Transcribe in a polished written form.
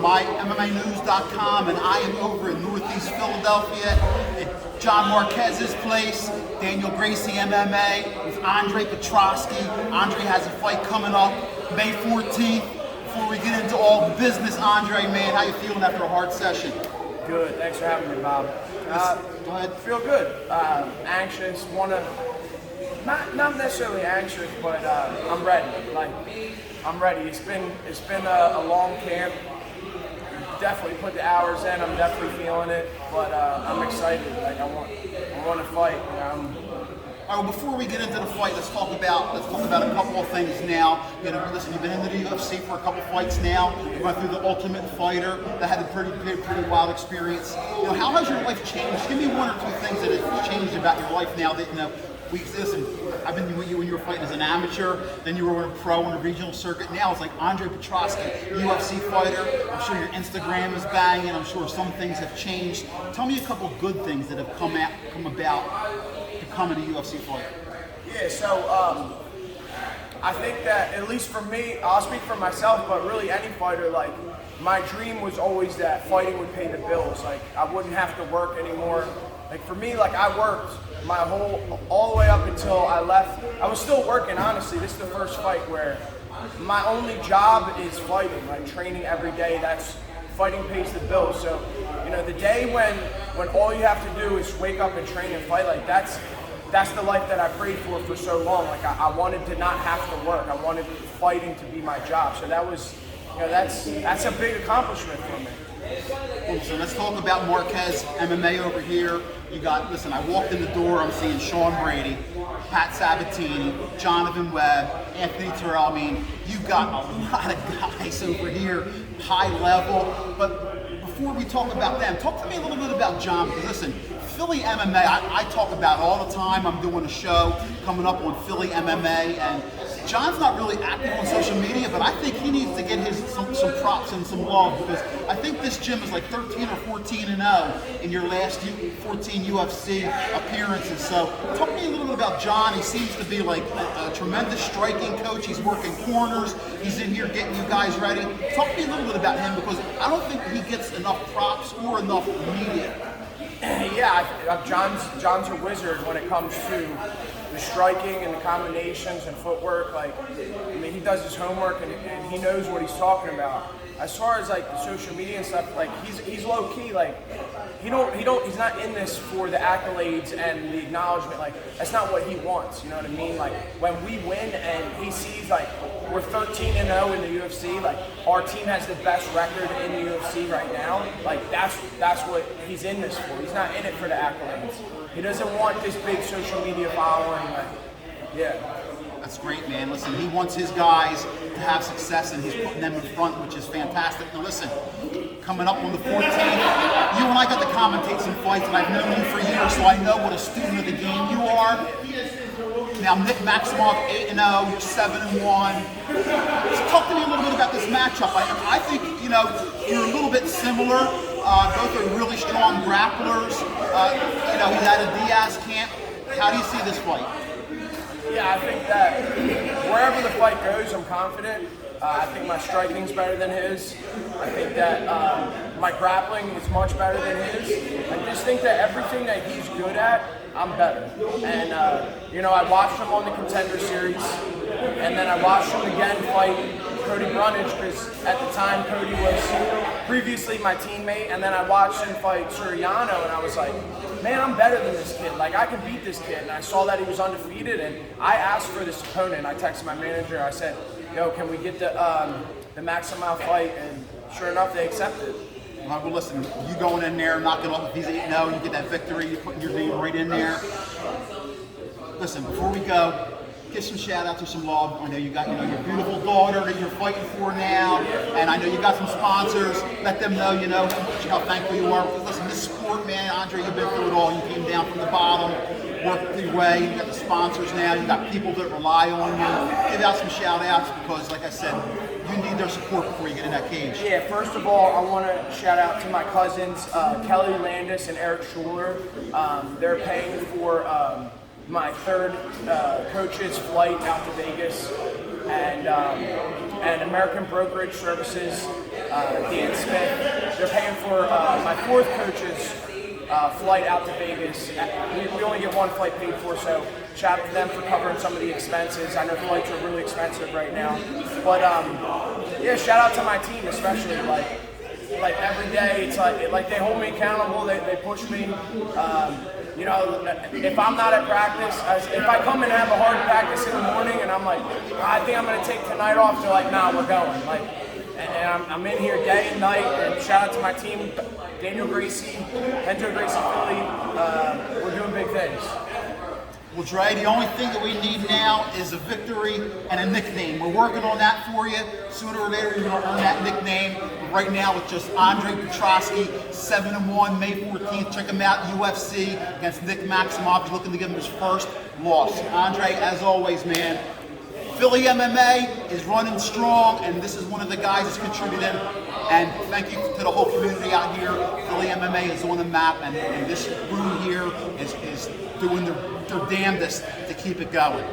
MyMMAnews.com, and I am over in Northeast Philadelphia at John Marquez's place, Daniel Gracie MMA, with Andre Petroski. Andre has a fight coming up May 14th. Before we get into all the business, Andre, man, how you feeling after a hard session? Good, thanks for having me, Bob. Go ahead. Feel good. Anxious, not necessarily anxious, but I'm ready. I'm ready. It's been a long camp. Definitely put the hours in. I'm definitely feeling it, but I'm excited. I want to fight. All right, well, before we get into the fight, let's talk about a couple of things now. Listen, you've been in the UFC for a couple fights now. You went through the Ultimate Fighter. That had a pretty wild experience. How has your life changed? Give me one or two things that have changed about your life now that listen, I've been with you when you were fighting as an amateur, then you were a pro on the regional circuit. Now it's like Andre Petroski, UFC fighter. I'm sure your Instagram is banging. I'm sure some things have changed. Tell me a couple good things that have come about becoming a UFC fighter. Yeah, so I think that, at least for me, I'll speak for myself, but really any fighter, my dream was always that fighting would pay the bills. I wouldn't have to work anymore. For me, I worked all the way up until I left. I was still working, honestly. This is the first fight where my only job is fighting, training every day. That's fighting pays the bills. So, the day when all you have to do is wake up and train and fight, that's the life that I prayed for so long. I wanted to not have to work. I wanted fighting to be my job. So that was, that's a big accomplishment for me. So let's talk about Marquez MMA over here. Listen, I walked in the door, I'm seeing Sean Brady, Pat Sabatini, Jonathan Webb, Anthony Terrell. I mean, you've got a lot of guys over here, high level. But before we talk about them, talk to me a little bit about John, because listen, Philly MMA, I talk about all the time. I'm doing a show coming up on Philly MMA, and John's not really active on social media, but I think he needs to get some props and some love, because I think this gym is 13 or 14-0 in your last 14 UFC appearances. So talk to me a little bit about John. He seems to be a tremendous striking coach. He's working corners. He's in here getting you guys ready. Talk to me a little bit about him, because I don't think he gets enough props or enough media. Yeah, John's a wizard when it comes to the striking and the combinations and footwork. He does his homework and he knows what he's talking about. As far as the social media and stuff, he's low key. He's not in this for the accolades and the acknowledgement. That's not what he wants. You know what I mean? When we win and he sees we're 13-0 in the UFC, our team has the best record in the UFC right now. That's what he's in this for. He's not in it for the accolades. He doesn't want this big social media following. Yeah. That's great, man. Listen, he wants his guys to have success, and he's putting them in front, which is fantastic. Now listen, coming up on the 14th, you and I got to commentate some fights, and I've known you for years, so I know what a student of the game you are. Now, Nick Maximov, 8-0, you're 7-1. Just talk to me a little bit about this matchup. I think, you're a little bit similar. Both are really strong grapplers. He's at a Diaz camp. How do you see this fight? Yeah, I think that wherever the fight goes, I'm confident. I think my striking's better than his. I think that my grappling is much better than his. I just think that everything that he's good at, I'm better. And, I watched him on the Contender Series, and then I watched him again fight Cody Brunage, because at the time Cody was previously my teammate, and then I watched him fight Suriano, and I was like, man, I'm better than this kid. I can beat this kid. And I saw that he was undefeated, and I asked for this opponent. I texted my manager. I said, yo, can we get the Maximov fight? And sure enough, they accepted. Well, listen, you going in there, knocking off, if he's 8-0, you get that victory, you're putting your name right in there. Listen, before we go, give some shout out to some love. I know you got your beautiful daughter that you're fighting for now, and I know you got some sponsors. Let them know how thankful you are. Because listen, this sport, man, Andre, you've been through it all. You came down from the bottom, worked your way. You got the sponsors now. You got people that rely on you. Give out some shout outs, because, like I said, you need their support before you get in that cage. Yeah, first of all, I want to shout out to my cousins, Kelly Landis and Eric Schuler. They're paying for my third coach's flight out to Vegas. and American Brokerage Services, Dan Smith. They're paying for my fourth coach's flight out to Vegas. We only get one flight paid for, so shout out to them for covering some of the expenses. I know flights are really expensive right now, but yeah, shout out to my team, especially like every day. It's like they hold me accountable. They push me. You know, if I'm not at practice, if I come and have a hard practice in the morning and I'm like, I think I'm going to take tonight off, they're like, nah, we're going. Like, and I'm in here day and night. And shout out to my team, Daniel Gracie, Henzo Gracie Philly. We're doing big things. Well, Dre, the only thing that we need now is a victory and a nickname. We're working on that for you. Sooner or later, you're going to earn that nickname. But right now, it's just Andre Petroski, 7-1, May 14th. Check him out, UFC against Nick Maximov. He's looking to give him his first loss. Andre, as always, man, Philly MMA is running strong, and this is one of the guys that's contributing. And thank you to the whole community out here. Philly MMA is on the map, and this room here is doing their damnedest to keep it going.